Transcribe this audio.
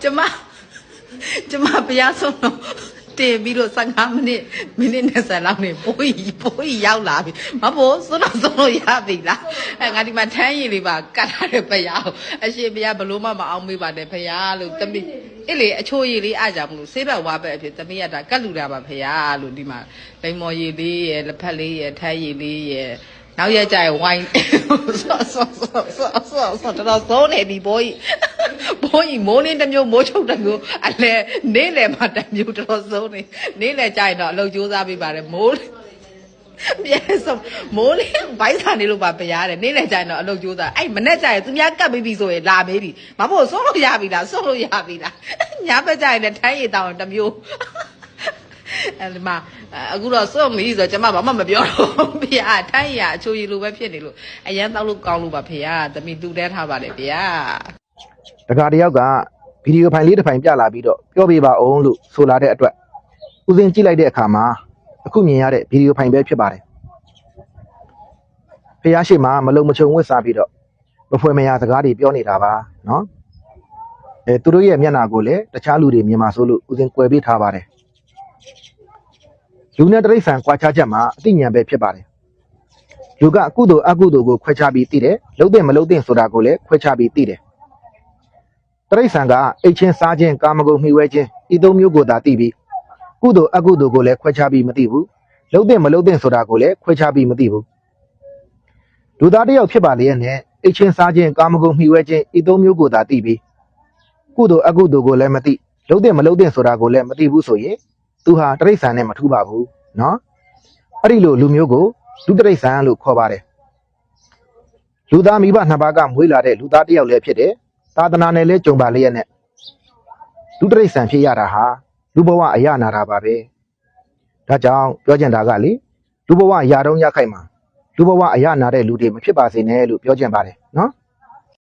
ကျမဘုရားဆုံးတော့တင်ပြီးတော့15မိနစ်20လောက်နေပိုးကြီးရောက်လာပြီမဖို့စွန်းလို့ရပြီလားငါဒီမှာထမ်းရည်လေးပါကတ်ထားတဲ့ဘုရားအရှင်ဘုရားဘလို့မှမအောင်မေးပါနဲ့ဘုရားလို့တမိအဲ့လေအချိုးရည်လေးအားကြောင့်မလို့ဆေးဘက်ဝါဘက်အဖြစ်တမိရတာကတ်လူတာပါဘုရားလို့ဒီမှာလိမ္မော်ရည်လေးရယ်လက်ဖက်လေးရယ်ထမ်းရည်လေးရယ်နောက်ရကြရင်ဝိုင်းဆောတော်ဆုံးနေပြီဘိုးကြီးမိုးလင်းတစ်မျိုးမိုးချုပ်တစ်မျိုးအလဲနေလေမှတစ်မျိုးတော်ဆုံးနေလေကြရင်တော့အလုပ်ကြိုးစားပေးပါတယ်မိုးပြန်ဆုံးမိုးလင်းဘိုင်းစာနေလို့ပါပြရတယ်နေလေကြရင်တော့အလုပ်ကြိုးစားအဲ့မနဲ့ကြရင်သူများကတ်ပြီးပြီဆိုရင်လာမေးပြီမဖို့ဆုံးလို့ရပြီလားဆုံးလို့ရပြီလားညာဘက်ကြရင်လည်းထိုင်းရည်တောင်းတစ်မျိုးအဲ့ဒီမှာအခုတော့စွန့်ပြီဆိုတော့ကျမဘာမှမပြောတော့ဖေရထိုင်းရအချိုရည်လိုပဲဖြစ်နေလို့အရန်တောက်လို့ကောင်းလို့ပါဖေရသမီးတူတဲထားပါလေဖေရတခါတယောက်ကဗီဒီယိုဖိုင်လေးတစ်ဖိုင်ပြလာပြီးတော့ပြောပြပါအောင်လို့ဆိုလာတဲ့အတွက်ဦးစင်းကြည့်လိုက်တဲ့အခါမှာအခုမြင်ရတဲ့ဗီဒီယိုဖိုင်ပဲဖြစ်ပါတယ်ဖေရရှိမှမလုံမချုံဝတ်စားပြီးတော့မဖွယ်မရစကားတွေပြောနေတာပါနော်သူတို့ရဲ့မျက်နှာကိုလည်းတခြားလူတွေမြင်မှာဆိုလို့ဦးစင်းကွယ်ပေးထားပါတယ်လူနဲ့တရိษံကွာခြားချက်မှာအသိဉာဏ်ပဲဖြစ်ပါတယ်လူကကုသိုလ်အကုသိုလ်ကိုခွဲခြားပြီးသိတယ်လှုပ်တဲ့မလှုပ်တဲ့ဆိုတာကိုလည်းခွဲခြားပြီးသိတယ်တရိษံကအိတ်ချင်းစားခြင်းကာမဂုဏ်မှီဝဲခြင်းဤသုံးမျိုးကိုသာသိပြီးကုသိုလ်အကုသိုလ်ကိုလည်းခွဲခြားပြီးမသိဘူးလှုပ်တဲ့မလှုပ်တဲ့ဆိုတာကိုလည်းခွဲခြားပြီးမသိဘူးလူသားတစ်ယောက်ဖြစ်ပါလေနဲ့အိတ်ချင်းစားခြင်းကာမဂုဏ်မှီဝဲခြင်းဤသုံးမျိုးကိုသာသိပြီးကုသိုလ်အကုသိုလ်ကိုလည်းမသိလှုပ်တဲ့မလှုပ်တဲ့ဆိုတာကိုလည်းမသိဘူးဆိုရင်သူဟာတရိษံနဲ့မထူးပါဘူးနော်အဲ့ဒီလိုလူမျိုးကိုလူတရိษံလို့ခေါ်ပါတယ်လူသားမိဘနှစ်ပါးကမွေးလာတဲ့လူသားတစ်ယောက်လည်းဖြစ်တယ်သာသနာနဲ့လည်းကြုံပါလျက်နဲ့လူတရိษံဖြစ်ရတာဟာလူဘဝအရနာတာပါပဲဒါကြောင့်ပြောချင်တာကလေလူဘဝအရာတုံးရခိုက်မှာလူဘဝအရနာတဲ့လူတွေမဖြစ်ပါစေနဲ့လို့ပြောချင်ပါတယ်နော်